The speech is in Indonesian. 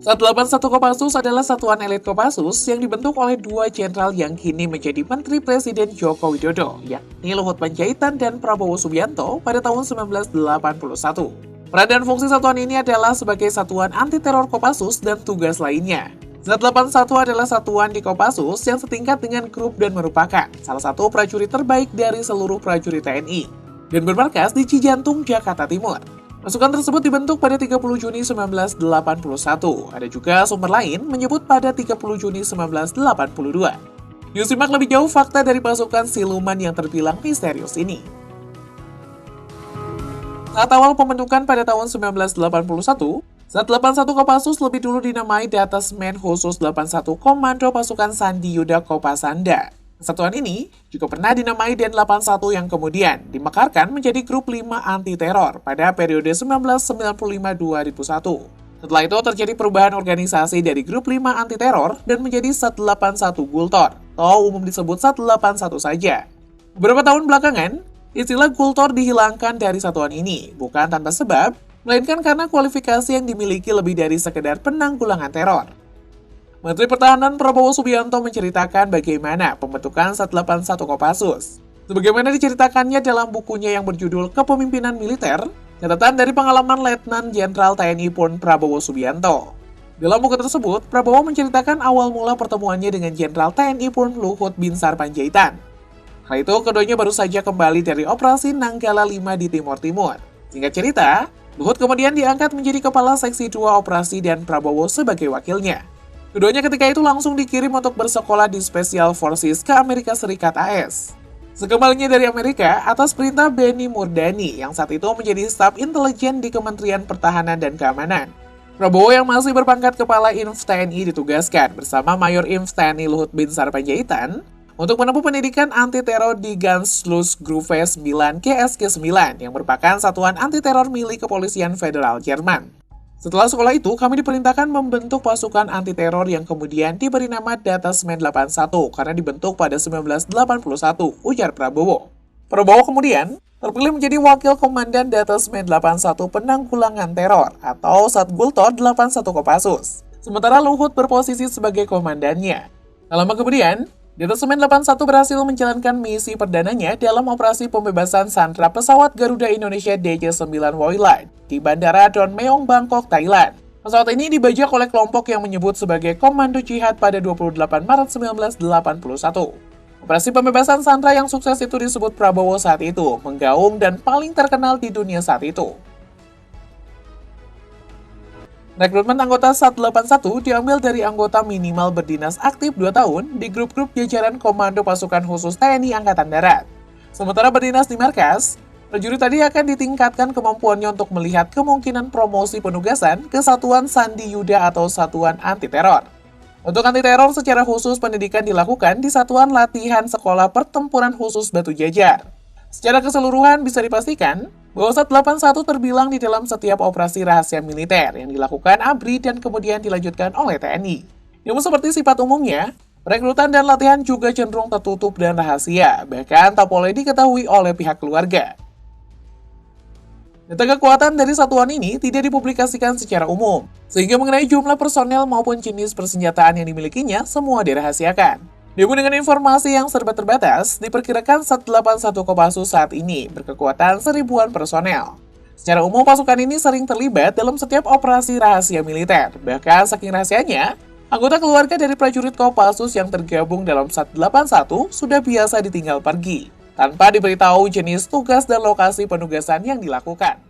181 Kopassus adalah satuan elit Kopassus yang dibentuk oleh dua jenderal yang kini menjadi Menteri Presiden Joko Widodo, yakni Luhut Panjaitan dan Prabowo Subianto pada tahun 1981. Peran dan fungsi satuan ini adalah sebagai satuan anti-teror Kopassus dan tugas lainnya. Z81 adalah satuan di Kopassus yang setingkat dengan grup dan merupakan salah satu prajurit terbaik dari seluruh prajurit TNI dan bermarkas di Cijantung, Jakarta Timur. Pasukan tersebut dibentuk pada 30 Juni 1981. Ada juga sumber lain menyebut pada 30 Juni 1982. Yuk simak lebih jauh fakta dari pasukan siluman yang terbilang misterius ini. Saat awal pembentukan pada tahun 1981, Z81 Kopassus lebih dulu dinamai Detasmen Khusus 81 Komando Pasukan Sandi Yuda Kopasanda. Satuan ini juga pernah dinamai Den 81 yang kemudian dimekarkan menjadi Grup 5 Anti-Teror pada periode 1995-2001. Setelah itu terjadi perubahan organisasi dari Grup 5 Anti-Teror dan menjadi Z81 Gultor, atau umum disebut Z81 saja. Beberapa tahun belakangan, istilah Gultor dihilangkan dari satuan ini, bukan tanpa sebab, melainkan karena kualifikasi yang dimiliki lebih dari sekedar penanggulangan teror. Menteri Pertahanan Prabowo Subianto menceritakan bagaimana pembentukan Z81 Kopassus. Sebagaimana diceritakannya dalam bukunya yang berjudul Kepemimpinan Militer, catatan dari pengalaman Letnan Jenderal TNI Purn Prabowo Subianto. Dalam buku tersebut, Prabowo menceritakan awal mula pertemuannya dengan Jenderal TNI Purn Luhut Binsar Panjaitan. Hal itu keduanya baru saja kembali dari operasi Nanggala 5 di Timur Timur. Singkat cerita, Luhut kemudian diangkat menjadi Kepala Seksi 2 Operasi dan Prabowo sebagai wakilnya. Keduanya ketika itu langsung dikirim untuk bersekolah di Special Forces ke Amerika Serikat AS. Sekembalinya dari Amerika, atas perintah Benny Murdani yang saat itu menjadi staf intelijen di Kementerian Pertahanan dan Keamanan, Prabowo yang masih berpangkat Kepala Inf TNI ditugaskan bersama Mayor Inf TNI Luhut Binsar Panjaitan untuk menempuh pendidikan anti-teror di Ganzlösgruppe 9 GSG 9 yang merupakan satuan anti-teror milik Kepolisian Federal Jerman. Setelah sekolah itu, kami diperintahkan membentuk pasukan anti-teror yang kemudian diberi nama Detasmen 81 karena dibentuk pada 1981, ujar Prabowo. Prabowo kemudian terpilih menjadi Wakil Komandan Detasmen 81 Penanggulangan Teror atau Satgultor 81 Kopassus. Sementara Luhut berposisi sebagai komandannya. Tak lama kemudian, Detasmen 81 berhasil menjalankan misi perdananya dalam operasi pembebasan sandera pesawat Garuda Indonesia DC-9 Voilite di Bandara Don Meong, Bangkok, Thailand. Pesawat ini dibajak oleh kelompok yang menyebut sebagai Komando Jihad pada 28 Maret 1981. Operasi pembebasan sandera yang sukses itu disebut Prabowo saat itu, menggaung dan paling terkenal di dunia saat itu. Rekrutmen anggota Z81 diambil dari anggota minimal berdinas aktif 2 tahun di grup-grup jajaran Komando Pasukan Khusus TNI Angkatan Darat. Sementara berdinas di markas, prajurit tadi akan ditingkatkan kemampuannya untuk melihat kemungkinan promosi penugasan ke Satuan Sandi Yuda atau Satuan Anti-Teror. Untuk anti-teror secara khusus pendidikan dilakukan di Satuan Latihan Sekolah Pertempuran Khusus Batu Jajar. Secara keseluruhan bisa dipastikan bahwa Z81 terbilang di dalam setiap operasi rahasia militer yang dilakukan ABRI dan kemudian dilanjutkan oleh TNI. Namun seperti sifat umumnya, rekrutan dan latihan juga cenderung tertutup dan rahasia, bahkan tak boleh diketahui oleh pihak keluarga. Data kekuatan dari satuan ini tidak dipublikasikan secara umum, sehingga mengenai jumlah personel maupun jenis persenjataan yang dimilikinya semua dirahasiakan. Namun dengan informasi yang serba terbatas, diperkirakan Z81 Kopassus saat ini berkekuatan 1000-an personel. Secara umum pasukan ini sering terlibat dalam setiap operasi rahasia militer. Bahkan saking rahasianya, anggota keluarga dari prajurit Kopassus yang tergabung dalam Z81 sudah biasa ditinggal pergi, tanpa diberitahu jenis tugas dan lokasi penugasan yang dilakukan.